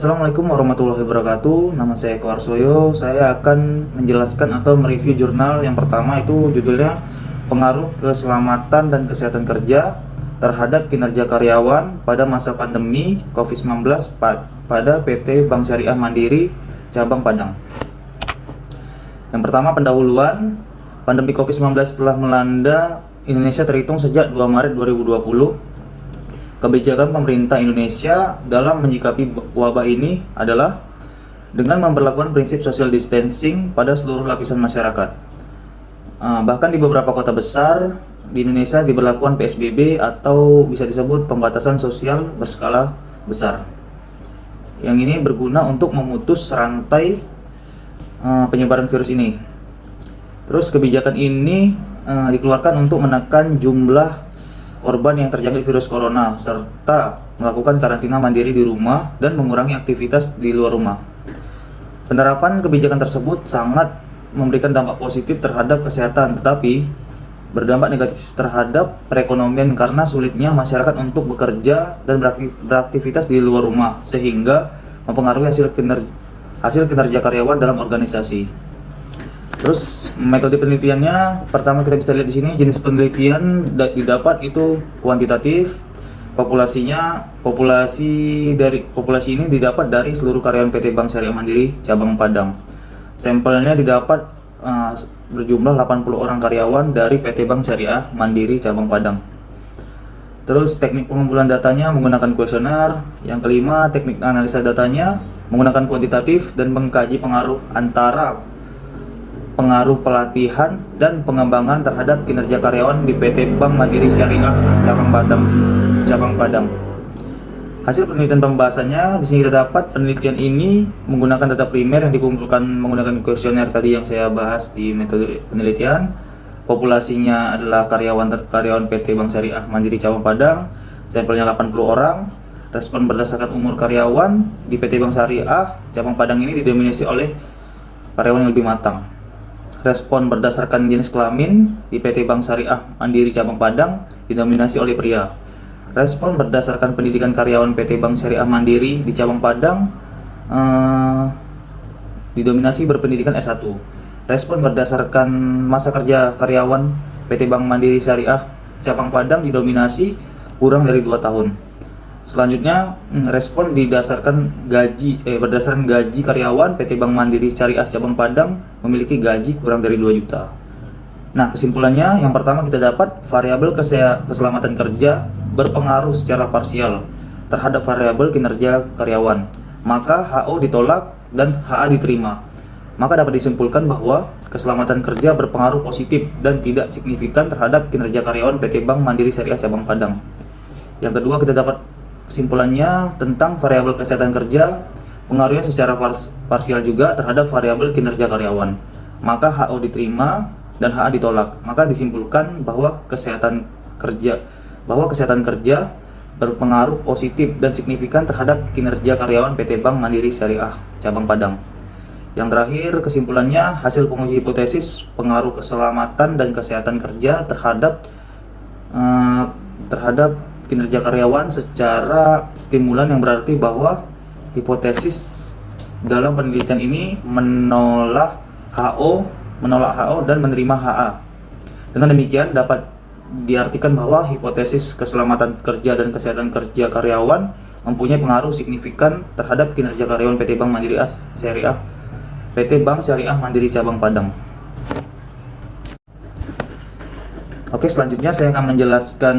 Assalamualaikum warahmatullahi wabarakatuh. Nama saya Eko Arsoyo. Saya akan menjelaskan atau mereview jurnal yang pertama, itu judulnya Pengaruh Keselamatan dan Kesehatan Kerja terhadap Kinerja Karyawan pada Masa Pandemi COVID-19 pada PT Bank Syariah Mandiri Cabang Padang. Yang pertama, pendahuluan. Pandemi COVID-19 telah melanda Indonesia terhitung sejak 2 Maret 2020. Kebijakan pemerintah Indonesia dalam menyikapi wabah ini adalah dengan memperlakukan prinsip social distancing pada seluruh lapisan masyarakat. Bahkan di beberapa kota besar di Indonesia diberlakukan PSBB atau bisa disebut pembatasan sosial berskala besar. Yang ini berguna untuk memutus rantai penyebaran virus ini. Terus kebijakan ini dikeluarkan untuk menekan jumlah korban yang terjangkit virus corona serta melakukan karantina mandiri di rumah dan mengurangi aktivitas di luar rumah. Penerapan kebijakan tersebut sangat memberikan dampak positif terhadap kesehatan, tetapi berdampak negatif terhadap perekonomian karena sulitnya masyarakat untuk bekerja dan beraktivitas di luar rumah, sehingga mempengaruhi hasil kinerja karyawan dalam organisasi. Terus metode penelitiannya, pertama kita bisa lihat di sini jenis penelitian didapat itu kuantitatif. Populasi ini didapat dari seluruh karyawan PT Bank Syariah Mandiri Cabang Padang. Sampelnya didapat berjumlah 80 orang karyawan dari PT Bank Syariah Mandiri Cabang Padang. Terus teknik pengumpulan datanya menggunakan kuesioner. Yang kelima, teknik analisa datanya menggunakan kuantitatif dan mengkaji pengaruh antara pengaruh pelatihan dan pengembangan terhadap kinerja karyawan di PT Bank Mandiri Syariah Cabang Padang. Hasil penelitian pembahasannya di sini kita dapat. Penelitian ini menggunakan data primer yang dikumpulkan menggunakan kuesioner tadi yang saya bahas di metode penelitian. Populasinya adalah karyawan PT Bank Syariah Mandiri Cabang Padang. Sampelnya 80 orang. Respon berdasarkan umur karyawan di PT Bank Syariah Cabang Padang ini didominasi oleh karyawan yang lebih matang. Respon berdasarkan jenis kelamin di PT Bank Syariah Mandiri Cabang Padang didominasi oleh pria. Respon berdasarkan pendidikan karyawan PT Bank Syariah Mandiri di Cabang Padang didominasi berpendidikan S1. Respon berdasarkan masa kerja karyawan PT Bank Mandiri Syariah Cabang Padang didominasi kurang dari 2 tahun. Selanjutnya, respon berdasarkan gaji karyawan PT Bank Mandiri Syariah Cabang Padang memiliki gaji kurang dari 2 juta. Nah, kesimpulannya yang pertama kita dapat variabel keselamatan kerja berpengaruh secara parsial terhadap variabel kinerja karyawan. Maka HO ditolak dan HA diterima. Maka dapat disimpulkan bahwa keselamatan kerja berpengaruh positif dan tidak signifikan terhadap kinerja karyawan PT Bank Mandiri Syariah Cabang Padang. Yang kedua kita dapat kesimpulannya tentang variabel kesehatan kerja pengaruhnya secara parsial juga terhadap variabel kinerja karyawan. Maka HO diterima dan HA ditolak. Maka disimpulkan bahwa kesehatan kerja berpengaruh positif dan signifikan terhadap kinerja karyawan PT Bank Mandiri Syariah Cabang Padang. Yang terakhir kesimpulannya, hasil penguji hipotesis pengaruh keselamatan dan kesehatan kerja terhadap kinerja karyawan secara stimulan, yang berarti bahwa hipotesis dalam penelitian ini menolak HO dan menerima HA. Dengan demikian dapat diartikan bahwa hipotesis keselamatan kerja dan kesehatan kerja karyawan mempunyai pengaruh signifikan terhadap kinerja karyawan PT Bank Syariah Mandiri Cabang Padang. Oke, selanjutnya saya akan menjelaskan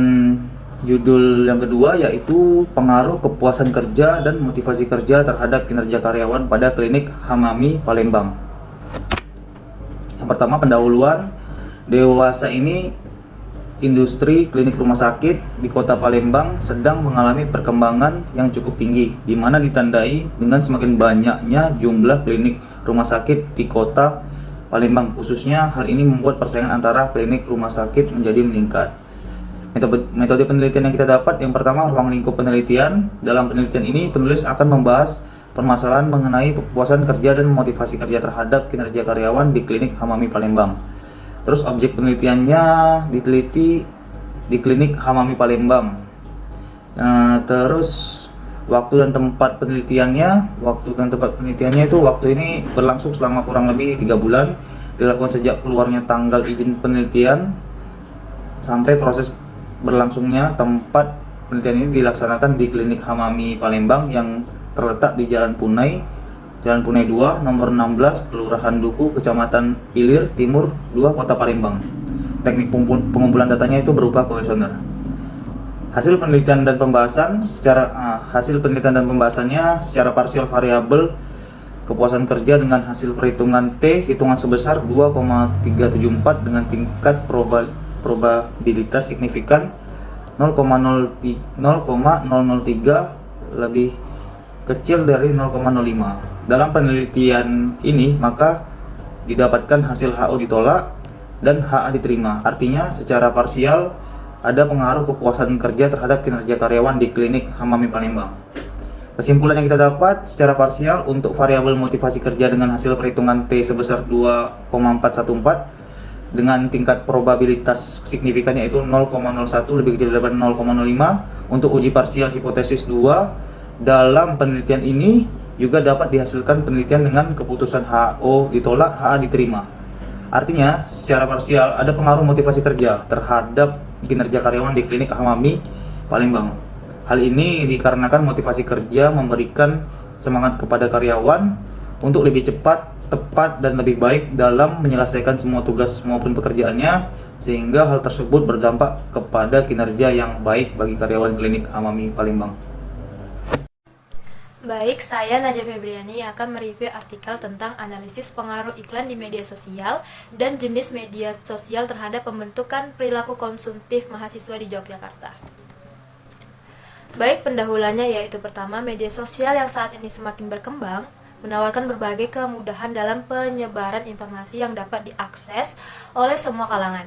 judul yang kedua, yaitu pengaruh kepuasan kerja dan motivasi kerja terhadap kinerja karyawan pada klinik Hamami Palembang. Yang pertama, pendahuluan. Dewasa ini industri klinik rumah sakit di kota Palembang sedang mengalami perkembangan yang cukup tinggi, di mana ditandai dengan semakin banyaknya jumlah klinik rumah sakit di kota Palembang. Khususnya hal ini membuat persaingan antara klinik rumah sakit menjadi meningkat. Metode penelitian yang kita dapat, yang pertama, ruang lingkup penelitian. Dalam penelitian ini penulis akan membahas permasalahan mengenai kepuasan kerja dan motivasi kerja terhadap kinerja karyawan di klinik Hamami Palembang. Terus objek penelitiannya diteliti di klinik Hamami Palembang. Terus Waktu dan tempat penelitiannya itu waktu ini berlangsung selama kurang lebih 3 bulan, dilakukan sejak keluarnya tanggal izin penelitian sampai proses berlangsungnya. Tempat penelitian ini dilaksanakan di Klinik Hamami Palembang yang terletak di Jalan Punai 2, nomor 16, Kelurahan Duku, Kecamatan Ilir Timur 2, Kota Palembang. Teknik pengumpulan datanya itu berupa kuesioner. Hasil penelitian dan pembahasannya secara parsial variabel kepuasan kerja dengan hasil perhitungan T hitungan sebesar 2,374 dengan tingkat probabilitas signifikan 0,003 lebih kecil dari 0,05. Dalam penelitian ini maka didapatkan hasil HO ditolak dan HA diterima. Artinya secara parsial ada pengaruh kepuasan kerja terhadap kinerja karyawan di Klinik Hamami Palembang. Kesimpulan yang kita dapat secara parsial untuk variabel motivasi kerja dengan hasil perhitungan T sebesar 2,414 dengan tingkat probabilitas signifikannya itu 0,01 lebih kecil dari 0,05. Untuk uji parsial hipotesis 2 dalam penelitian ini juga dapat dihasilkan penelitian dengan keputusan HO ditolak, HA diterima. Artinya secara parsial ada pengaruh motivasi kerja terhadap kinerja karyawan di Klinik Hamami Palembang. Hal ini dikarenakan motivasi kerja memberikan semangat kepada karyawan untuk lebih cepat, tepat, dan lebih baik dalam menyelesaikan semua tugas maupun pekerjaannya, sehingga hal tersebut berdampak kepada kinerja yang baik bagi karyawan Klinik Hamami Palembang. Baik, saya Najah Febriani akan mereview artikel tentang analisis pengaruh iklan di media sosial dan jenis media sosial terhadap pembentukan perilaku konsumtif mahasiswa di Yogyakarta. Baik, pendahuluannya yaitu pertama, media sosial yang saat ini semakin berkembang menawarkan berbagai kemudahan dalam penyebaran informasi yang dapat diakses oleh semua kalangan.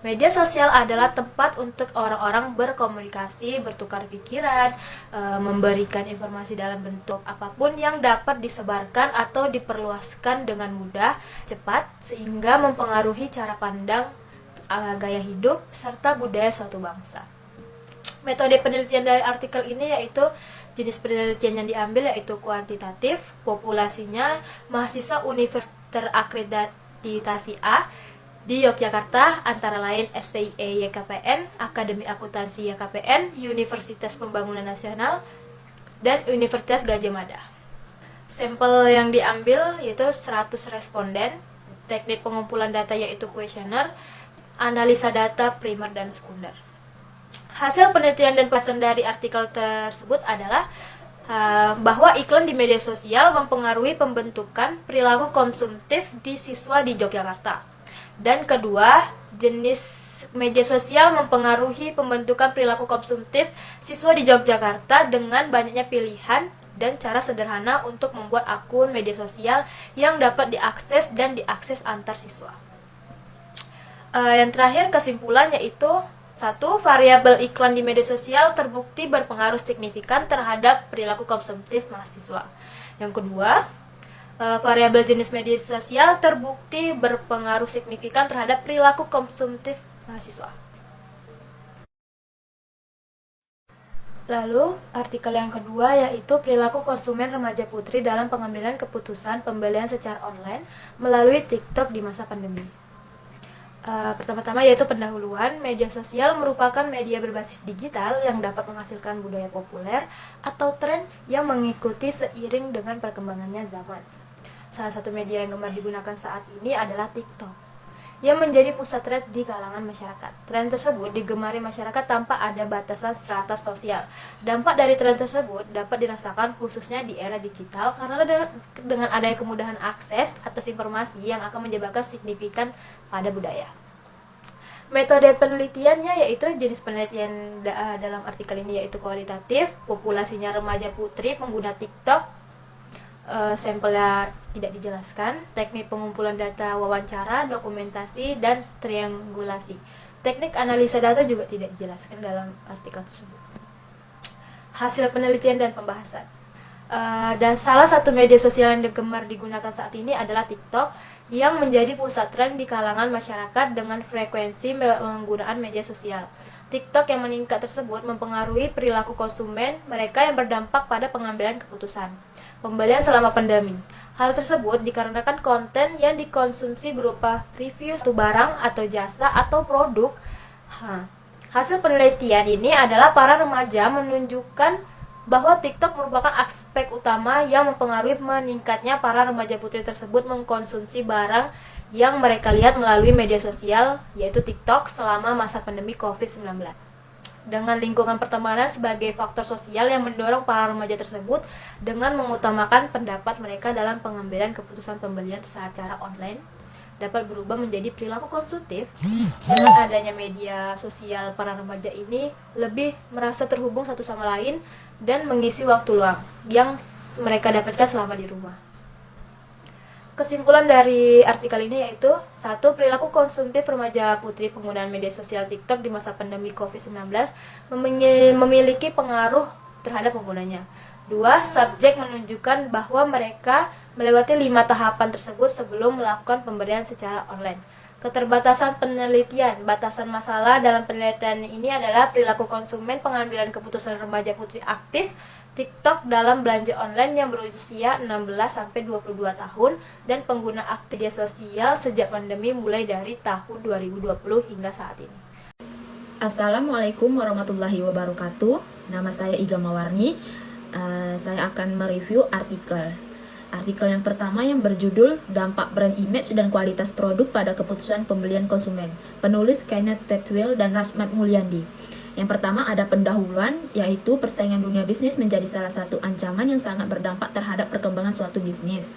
Media sosial adalah tempat untuk orang-orang berkomunikasi, bertukar pikiran, memberikan informasi dalam bentuk apapun yang dapat disebarkan atau diperluaskan dengan mudah, cepat, sehingga mempengaruhi cara pandang, gaya hidup, serta budaya suatu bangsa. Metode penelitian dari artikel ini yaitu jenis penelitian yang diambil yaitu kuantitatif, populasinya mahasiswa universitas terakreditasi A di Yogyakarta antara lain STIE YKPN, Akademi Akuntansi YKPN, Universitas Pembangunan Nasional, dan Universitas Gadjah Mada. Sampel yang diambil yaitu 100 responden, teknik pengumpulan data yaitu kuesioner, analisa data primer dan sekunder. Hasil penelitian dan pesan dari artikel tersebut adalah bahwa iklan di media sosial mempengaruhi pembentukan perilaku konsumtif di siswa di Yogyakarta. Dan kedua, jenis media sosial mempengaruhi pembentukan perilaku konsumtif siswa di Yogyakarta dengan banyaknya pilihan dan cara sederhana untuk membuat akun media sosial yang dapat diakses dan diakses antar siswa. Yang terakhir, kesimpulan yaitu 1. Variabel iklan di media sosial terbukti berpengaruh signifikan terhadap perilaku konsumtif mahasiswa. Yang kedua, variabel jenis media sosial terbukti berpengaruh signifikan terhadap perilaku konsumtif mahasiswa. Lalu, artikel yang kedua yaitu perilaku konsumen remaja putri dalam pengambilan keputusan pembelian secara online melalui TikTok di masa pandemi. Pertama-tama yaitu pendahuluan, media sosial merupakan media berbasis digital yang dapat menghasilkan budaya populer atau tren yang mengikuti seiring dengan perkembangannya zaman. Salah satu media yang gemar digunakan saat ini adalah TikTok, yang menjadi pusat tren di kalangan masyarakat. Tren tersebut digemari masyarakat tanpa ada batasan strata sosial. Dampak dari tren tersebut dapat dirasakan khususnya di era digital karena dengan adanya kemudahan akses atas informasi yang akan menyebabkan signifikan pada budaya. Metode penelitiannya yaitu jenis penelitian dalam artikel ini yaitu kualitatif, populasinya remaja putri pengguna TikTok, sampelnya tidak dijelaskan, teknik pengumpulan data wawancara, dokumentasi, dan triangulasi. Teknik analisa data juga tidak dijelaskan dalam artikel tersebut. Hasil penelitian dan pembahasan. Dan salah satu media sosial yang gemar digunakan saat ini adalah TikTok, yang menjadi pusat tren di kalangan masyarakat dengan frekuensi penggunaan media sosial. TikTok yang meningkat tersebut mempengaruhi perilaku konsumen mereka yang berdampak pada pengambilan keputusan pembelian selama pandemi. Hal tersebut dikarenakan konten yang dikonsumsi berupa review suatu barang atau jasa atau produk. Hasil penelitian ini adalah para remaja menunjukkan bahwa TikTok merupakan aspek utama yang mempengaruhi meningkatnya para remaja putri tersebut mengkonsumsi barang yang mereka lihat melalui media sosial, yaitu TikTok, selama masa pandemi COVID-19. Dengan lingkungan pertemanan sebagai faktor sosial yang mendorong para remaja tersebut dengan mengutamakan pendapat mereka dalam pengambilan keputusan pembelian secara online, dapat berubah menjadi perilaku konsumtif. Dengan adanya media sosial, para remaja ini lebih merasa terhubung satu sama lain dan mengisi waktu luang yang mereka dapatkan selama di rumah. Kesimpulan dari artikel ini yaitu: 1. Perilaku konsumtif remaja putri penggunaan media sosial TikTok di masa pandemi COVID-19 memiliki pengaruh terhadap penggunanya. 2. Subjek menunjukkan bahwa mereka melewati 5 tahapan tersebut sebelum melakukan pemberian secara online. Keterbatasan penelitian. Batasan masalah dalam penelitian ini adalah perilaku konsumen pengambilan keputusan remaja putri aktif TikTok dalam belanja online yang berusia 16-22 tahun dan pengguna aktif media sosial sejak pandemi mulai dari tahun 2020 hingga saat ini. Assalamualaikum warahmatullahi wabarakatuh. Nama saya Iga Mawarni. Saya akan mereview artikel. Artikel yang pertama yang berjudul Dampak Brand Image dan Kualitas Produk pada Keputusan Pembelian Konsumen. Penulis Kenneth Petwell dan Rasmat Mulyandi. Yang pertama ada pendahuluan, yaitu persaingan dunia bisnis menjadi salah satu ancaman yang sangat berdampak terhadap perkembangan suatu bisnis.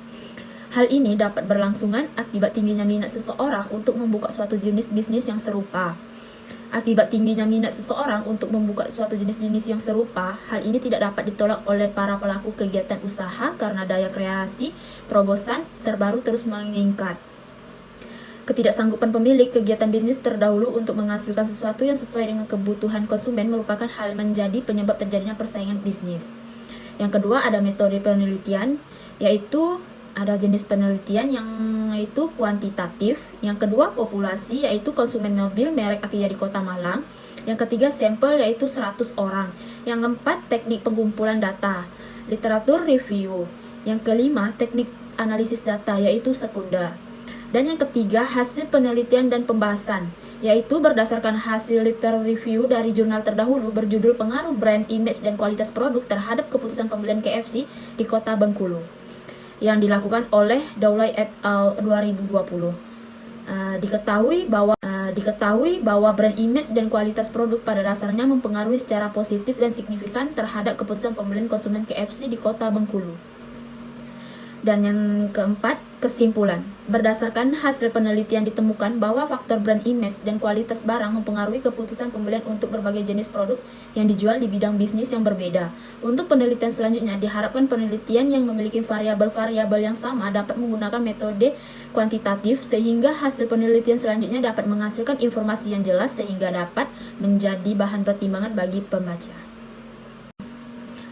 Hal ini dapat berlangsungan akibat tingginya minat seseorang untuk membuka suatu jenis bisnis yang serupa. Akibat tingginya minat seseorang untuk membuka suatu jenis bisnis yang serupa, hal ini tidak dapat ditolak oleh para pelaku kegiatan usaha karena daya kreasi, terobosan terbaru terus meningkat. Ketidaksanggupan pemilik kegiatan bisnis terdahulu untuk menghasilkan sesuatu yang sesuai dengan kebutuhan konsumen merupakan hal yang menjadi penyebab terjadinya persaingan bisnis. Yang kedua ada metode penelitian, yaitu ada jenis penelitian yang yaitu kuantitatif. Yang kedua populasi, yaitu konsumen mobil merek Akia di Kota Malang. Yang ketiga sampel, yaitu 100 orang. Yang keempat teknik pengumpulan data, literatur review. Yang kelima teknik analisis data, yaitu sekunder. Dan yang ketiga hasil penelitian dan pembahasan, yaitu berdasarkan hasil literatur review dari jurnal terdahulu berjudul Pengaruh Brand Image dan Kualitas Produk Terhadap Keputusan Pembelian KFC di Kota Bengkulu, yang dilakukan oleh Daulay et al. 2020. Diketahui bahwa brand image dan kualitas produk pada dasarnya mempengaruhi secara positif dan signifikan terhadap keputusan pembelian konsumen KFC di Kota Bengkulu. Dan yang keempat, kesimpulan. Berdasarkan hasil penelitian ditemukan bahwa faktor brand image dan kualitas barang mempengaruhi keputusan pembelian untuk berbagai jenis produk yang dijual di bidang bisnis yang berbeda. Untuk penelitian selanjutnya, diharapkan penelitian yang memiliki variabel-variabel yang sama dapat menggunakan metode kuantitatif sehingga hasil penelitian selanjutnya dapat menghasilkan informasi yang jelas sehingga dapat menjadi bahan pertimbangan bagi pembaca.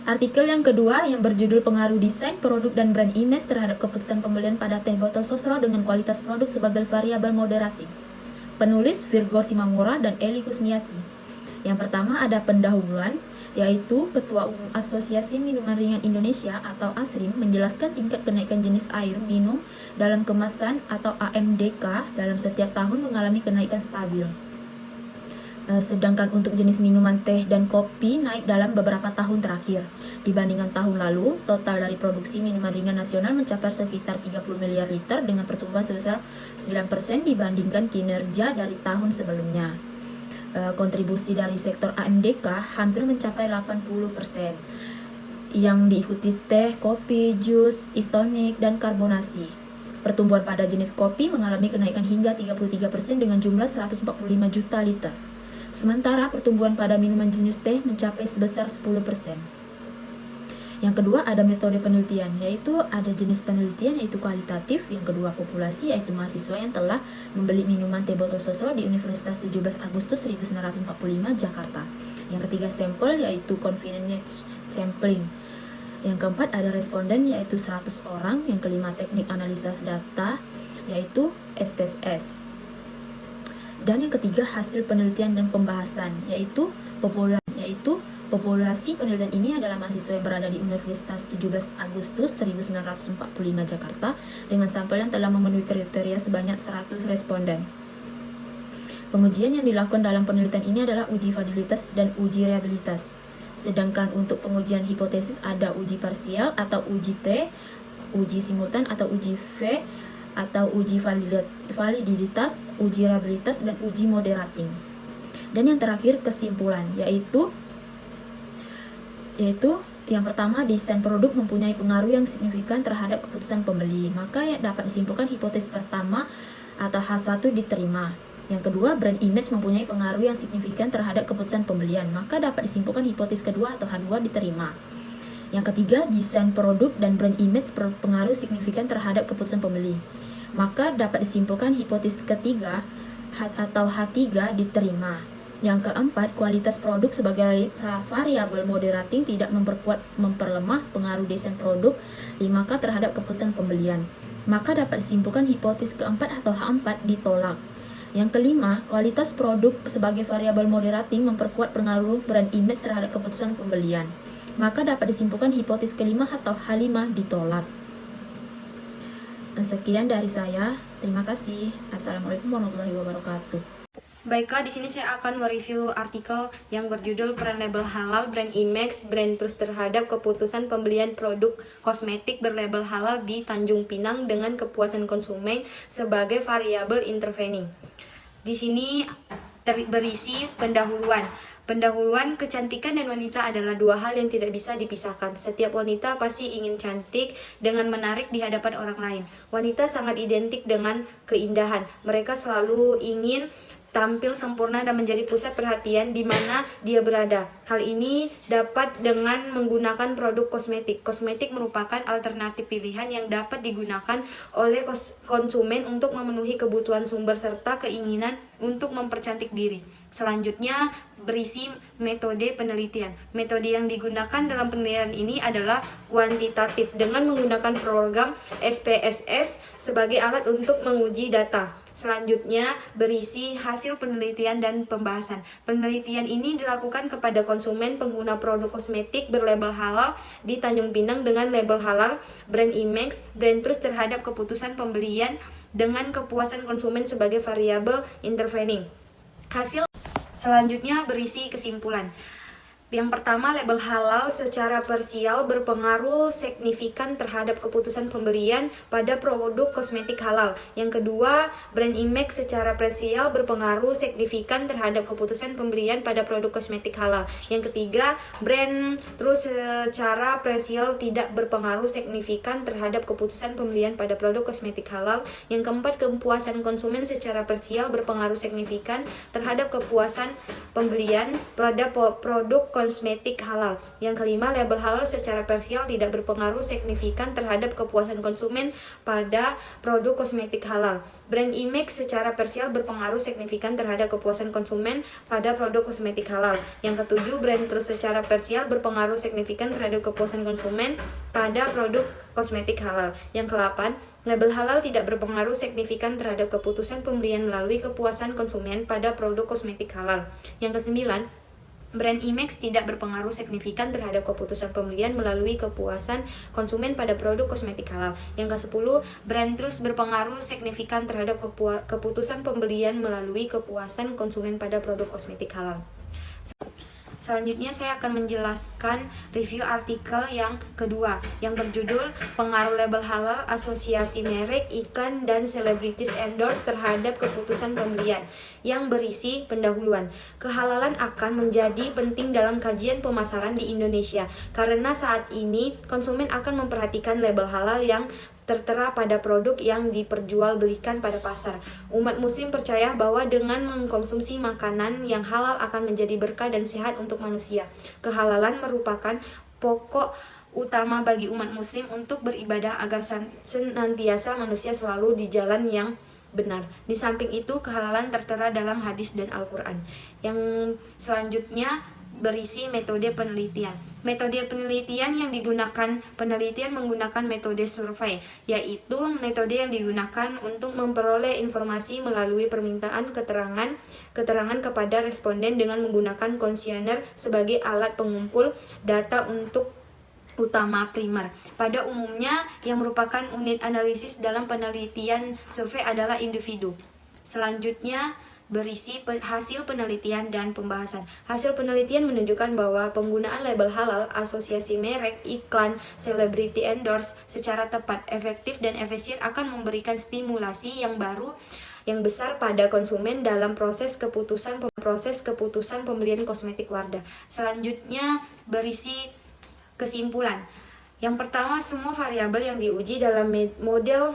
Artikel yang kedua yang berjudul Pengaruh Desain, Produk dan Brand Image terhadap Keputusan Pembelian pada Teh Botol Sosro dengan Kualitas Produk sebagai Variabel Moderatif. Penulis Virgo Simamora dan Eli Kusmiati. Yang pertama ada pendahuluan, yaitu Ketua Umum Asosiasi Minuman Ringan Indonesia atau ASRIN menjelaskan tingkat kenaikan jenis air minum dalam kemasan atau AMDK dalam setiap tahun mengalami kenaikan stabil. Sedangkan untuk jenis minuman teh dan kopi naik dalam beberapa tahun terakhir. Dibandingkan tahun lalu, total dari produksi minuman ringan nasional mencapai sekitar 30 miliar liter dengan pertumbuhan sebesar 9% dibandingkan kinerja dari tahun sebelumnya. Kontribusi dari sektor AMDK hampir mencapai 80%, yang diikuti teh, kopi, jus, istonik, dan karbonasi. Pertumbuhan pada jenis kopi mengalami kenaikan hingga 33% dengan jumlah 145 juta liter. Sementara pertumbuhan pada minuman jenis teh mencapai sebesar 10%. Yang kedua ada metode penelitian, yaitu ada jenis penelitian yaitu kualitatif, yang kedua populasi yaitu mahasiswa yang telah membeli minuman teh botol sosro di Universitas 17 Agustus 1945 Jakarta. Yang ketiga sampel yaitu convenience sampling. Yang keempat ada responden yaitu 100 orang, yang kelima teknik analisa data yaitu SPSS. Dan yang ketiga, hasil penelitian dan pembahasan, yaitu populasi penelitian ini adalah mahasiswa yang berada di Universitas 17 Agustus 1945 Jakarta dengan sampel yang telah memenuhi kriteria sebanyak 100 responden. Pengujian yang dilakukan dalam penelitian ini adalah uji validitas dan uji reliabilitas. Sedangkan untuk pengujian hipotesis ada uji parsial atau uji T, uji simultan atau uji V, atau uji validitas, uji reliabilitas, dan uji moderating. Dan yang terakhir, kesimpulan, yaitu yang pertama, desain produk mempunyai pengaruh yang signifikan terhadap keputusan pembeli. Maka dapat disimpulkan hipotesis pertama atau H1 diterima. Yang kedua, brand image mempunyai pengaruh yang signifikan terhadap keputusan pembelian. Maka dapat disimpulkan hipotesis kedua atau H2 diterima. Yang ketiga, desain produk dan brand image berpengaruh signifikan terhadap keputusan pembeli. Maka dapat disimpulkan hipotesis ketiga atau H3 diterima. Yang keempat, kualitas produk sebagai variabel moderating tidak memperlemah pengaruh desain produk 5K terhadap keputusan pembelian. Maka dapat disimpulkan hipotesis keempat atau H4 ditolak. Yang kelima, kualitas produk sebagai variabel moderating memperkuat pengaruh brand image terhadap keputusan pembelian. Maka dapat disimpulkan hipotesis kelima atau H5 ditolak. Sekian dari saya. Terima kasih. Assalamualaikum warahmatullahi wabarakatuh. Baiklah, di sini saya akan mereview artikel yang berjudul Peran Label Halal, Brand Image, Brand Trust terhadap keputusan pembelian produk kosmetik berlabel halal di Tanjung Pinang dengan kepuasan konsumen sebagai variabel intervening. Di sini berisi pendahuluan. Pendahuluan, kecantikan dan wanita adalah dua hal yang tidak bisa dipisahkan. Setiap wanita pasti ingin cantik dengan menarik di hadapan orang lain. Wanita sangat identik dengan keindahan. Mereka selalu ingin tampil sempurna dan menjadi pusat perhatian di mana dia berada. Hal ini dapat dengan menggunakan produk kosmetik. Kosmetik merupakan alternatif pilihan yang dapat digunakan oleh konsumen untuk memenuhi kebutuhan sumber serta keinginan untuk mempercantik diri. Selanjutnya berisi metode penelitian. Metode yang digunakan dalam penelitian ini adalah kuantitatif dengan menggunakan program SPSS sebagai alat untuk menguji data. Selanjutnya berisi hasil penelitian dan pembahasan. Penelitian ini dilakukan kepada konsumen pengguna produk kosmetik berlabel halal di Tanjung Pinang dengan label halal, brand image, brand trust terhadap keputusan pembelian dengan kepuasan konsumen sebagai variabel intervening. Hasil selanjutnya berisi kesimpulan. Yang pertama, label halal secara parsial berpengaruh signifikan terhadap keputusan pembelian pada produk kosmetik halal. Yang kedua, brand image secara parsial berpengaruh signifikan terhadap keputusan pembelian pada produk kosmetik halal. Yang ketiga, brand terus secara parsial tidak berpengaruh signifikan terhadap keputusan pembelian pada produk kosmetik halal. Yang keempat, kepuasan konsumen secara parsial berpengaruh signifikan terhadap kepuasan pembelian pada produk kosmetik halal. Yang kelima, label halal secara parsial tidak berpengaruh signifikan terhadap kepuasan konsumen pada produk kosmetik halal. Brand image secara parsial berpengaruh signifikan terhadap kepuasan konsumen pada produk kosmetik halal. Yang ketujuh, brand trust secara parsial berpengaruh signifikan terhadap kepuasan konsumen pada produk kosmetik halal. Yang kedelapan, label halal tidak berpengaruh signifikan terhadap keputusan pembelian melalui kepuasan konsumen pada produk kosmetik halal. Yang kesembilan, brand image tidak berpengaruh signifikan terhadap keputusan pembelian melalui kepuasan konsumen pada produk kosmetik halal. Yang ke-10, brand trust berpengaruh signifikan terhadap keputusan pembelian melalui kepuasan konsumen pada produk kosmetik halal. Selanjutnya saya akan menjelaskan review artikel yang kedua yang berjudul Pengaruh Label Halal, Asosiasi Merek, Iklan, dan Selebritis Endorse terhadap Keputusan Pembelian yang berisi pendahuluan. Kehalalan akan menjadi penting dalam kajian pemasaran di Indonesia karena saat ini konsumen akan memperhatikan label halal yang tertera pada produk yang diperjualbelikan pada pasar. Umat muslim percaya bahwa dengan mengkonsumsi makanan yang halal akan menjadi berkah dan sehat untuk manusia. Kehalalan merupakan pokok utama bagi umat muslim untuk beribadah agar senantiasa manusia selalu di jalan yang benar. Di samping itu, kehalalan tertera dalam hadis dan Al-Quran. Yang selanjutnya berisi metode penelitian. Metode penelitian yang digunakan penelitian menggunakan metode survei, yaitu metode yang digunakan untuk memperoleh informasi melalui permintaan keterangan kepada responden dengan menggunakan kuesioner sebagai alat pengumpul data untuk utama primer. Pada umumnya, yang merupakan unit analisis dalam penelitian survei adalah individu. Selanjutnya, berisi hasil penelitian dan pembahasan. Hasil penelitian menunjukkan bahwa penggunaan label halal, asosiasi merek, iklan, celebrity endorse secara tepat, efektif, dan efisien akan memberikan stimulasi yang besar pada konsumen dalam proses keputusan pembelian kosmetik Wardah. Selanjutnya, berisi kesimpulan. Yang pertama, semua variabel yang diuji dalam model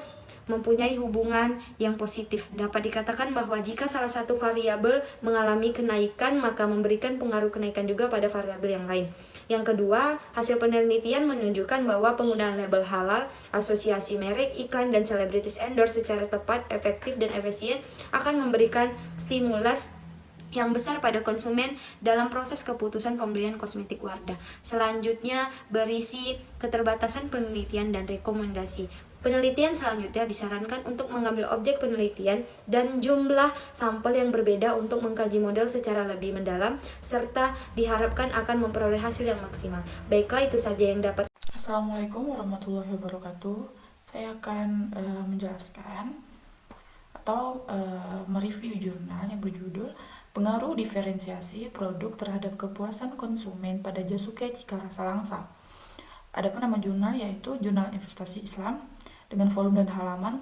mempunyai hubungan yang positif. Dapat dikatakan bahwa jika salah satu variabel mengalami kenaikan, maka memberikan pengaruh kenaikan juga pada variabel yang lain. Yang kedua, hasil penelitian menunjukkan bahwa penggunaan label halal, asosiasi merek, iklan, dan celebrities endorse secara tepat, efektif, dan efisien akan memberikan stimulus yang besar pada konsumen dalam proses keputusan pembelian kosmetik Wardah. Selanjutnya, berisi keterbatasan penelitian dan rekomendasi. Penelitian selanjutnya disarankan untuk mengambil objek penelitian dan jumlah sampel yang berbeda untuk mengkaji model secara lebih mendalam, serta diharapkan akan memperoleh hasil yang maksimal. Baiklah, itu saja yang dapat. Assalamualaikum warahmatullahi wabarakatuh. Saya akan menjelaskan atau mereview jurnal yang berjudul Pengaruh Diferensiasi Produk Terhadap Kepuasan Konsumen pada Jasuke Cikarasa Langsa. Adapun nama jurnal yaitu Jurnal Investasi Islam dengan volume dan halaman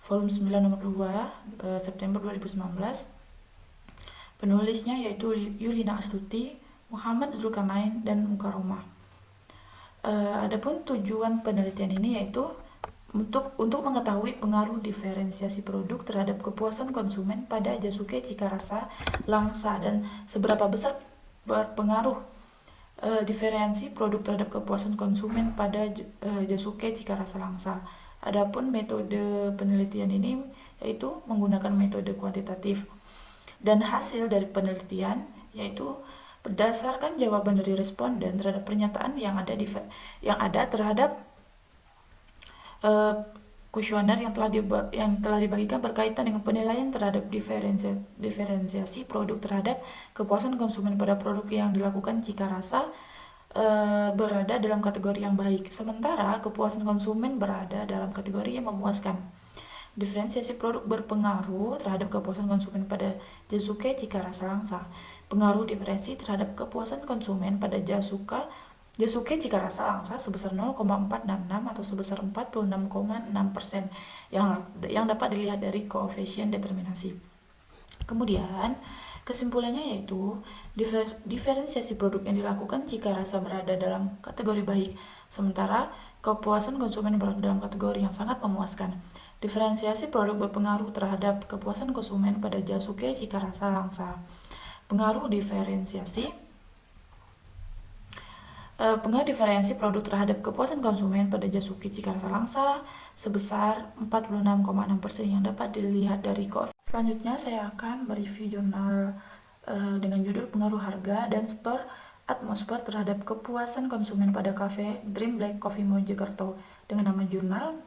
volume 9 nomor 2 September 2019. Penulisnya yaitu Yulina Astuti, Muhammad Zulkarnain, dan Mukaromah. Adapun tujuan penelitian ini yaitu untuk mengetahui pengaruh diferensiasi produk terhadap kepuasan konsumen pada Jasuke Cikarasa Langsa dan seberapa besar berpengaruh diferensi produk terhadap kepuasan konsumen pada Jasuke Cikarasa Langsa. Adapun metode penelitian ini yaitu menggunakan metode kuantitatif, dan hasil dari penelitian yaitu berdasarkan jawaban dari responden terhadap pernyataan yang ada terhadap kuesioner yang telah dibagikan berkaitan dengan penilaian terhadap diferensiasi produk terhadap kepuasan konsumen pada produk yang dilakukan Cikarasa berada dalam kategori yang baik, sementara kepuasan konsumen berada dalam kategori yang memuaskan. Diferensiasi produk berpengaruh terhadap kepuasan konsumen pada Jasuke Cikarasa Langsa. Pengaruh diferensi terhadap kepuasan konsumen pada Jasuke Cikarasa Langsa sebesar 0,466 atau sebesar 46,6% yang dapat dilihat dari koefisien determinasi. Kemudian kesimpulannya yaitu diferensiasi produk yang dilakukan Cikarasa berada dalam kategori baik, sementara kepuasan konsumen berada dalam kategori yang sangat memuaskan. Diferensiasi produk berpengaruh terhadap kepuasan konsumen pada Jasuke Cikarasa Langsa. Pengaruh diferensi produk terhadap kepuasan konsumen pada Jasuke Cikarasa Langsa sebesar 46,6% yang dapat dilihat dari koefisien. Selanjutnya saya akan mereview jurnal dengan judul Pengaruh Harga dan Store Atmosfer Terhadap Kepuasan Konsumen pada Cafe Dream Black Coffee Mojokerto dengan nama jurnal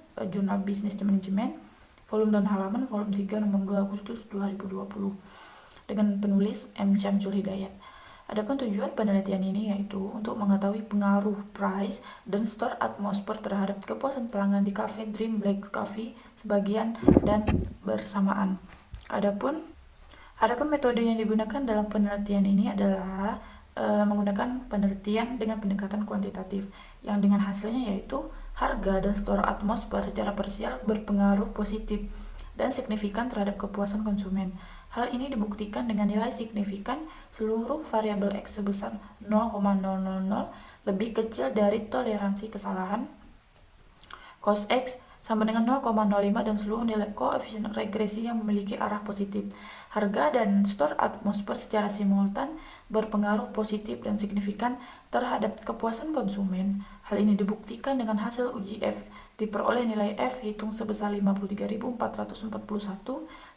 Business Management, volume dan halaman volume 3 nomor 2 Agustus 2020 dengan penulis M. Syamsul Hidayat. Adapun tujuan penelitian ini yaitu untuk mengetahui pengaruh price dan store atmosfer terhadap kepuasan pelanggan di Cafe Dream Black Coffee sebagian dan bersamaan. Adapun metode yang digunakan dalam penelitian ini adalah menggunakan penelitian dengan pendekatan kuantitatif yang dengan hasilnya yaitu harga dan store atmosfer secara parsial berpengaruh positif dan signifikan terhadap kepuasan konsumen. Hal ini dibuktikan dengan nilai signifikan seluruh variabel X sebesar 0,000 lebih kecil dari toleransi kesalahan cos X sama dengan 0,05 dan seluruh nilai koefisien regresi yang memiliki arah positif. Harga dan store atmosfer secara simultan berpengaruh positif dan signifikan terhadap kepuasan konsumen. Hal ini dibuktikan dengan hasil uji F diperoleh nilai F hitung sebesar 53.441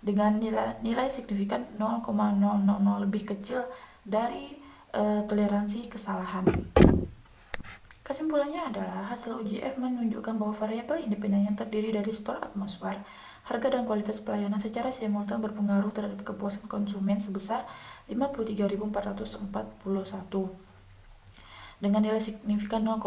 dengan nilai signifikan 0,000 lebih kecil dari toleransi kesalahan. Kesimpulannya adalah hasil uji F menunjukkan bahwa variabel independen yang terdiri dari stor atmosfer, harga dan kualitas pelayanan secara simultan berpengaruh terhadap kepuasan konsumen sebesar 53.441 dengan nilai signifikan 0,00.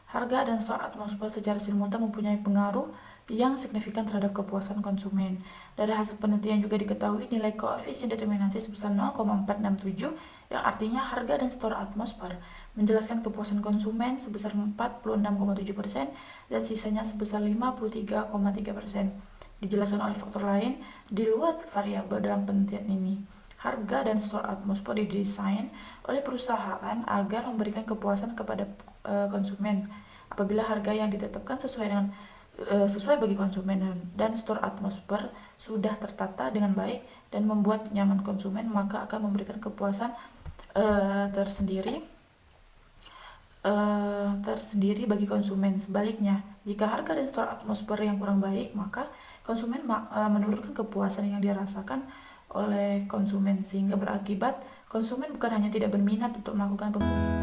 Harga dan stor atmosfer secara simultan mempunyai pengaruh yang signifikan terhadap kepuasan konsumen. Dari hasil penelitian juga diketahui nilai koefisien determinasi sebesar 0,467 yang artinya harga dan stor atmosfer menjelaskan kepuasan konsumen sebesar 46,7% dan sisanya sebesar 53,3%. Dijelaskan oleh faktor lain di luar variabel dalam penelitian ini. Harga dan stor atmosfer didesain oleh perusahaan agar memberikan kepuasan kepada konsumen. Apabila harga yang ditetapkan sesuai bagi konsumen dan stor atmosfer sudah tertata dengan baik dan membuat nyaman konsumen, maka akan memberikan kepuasan tersendiri bagi konsumen. Sebaliknya, jika harga dan stor atmosfer yang kurang baik, maka konsumen menurunkan kepuasan yang dirasakan oleh konsumen, sehingga berakibat konsumen bukan hanya tidak berminat untuk melakukan pembelian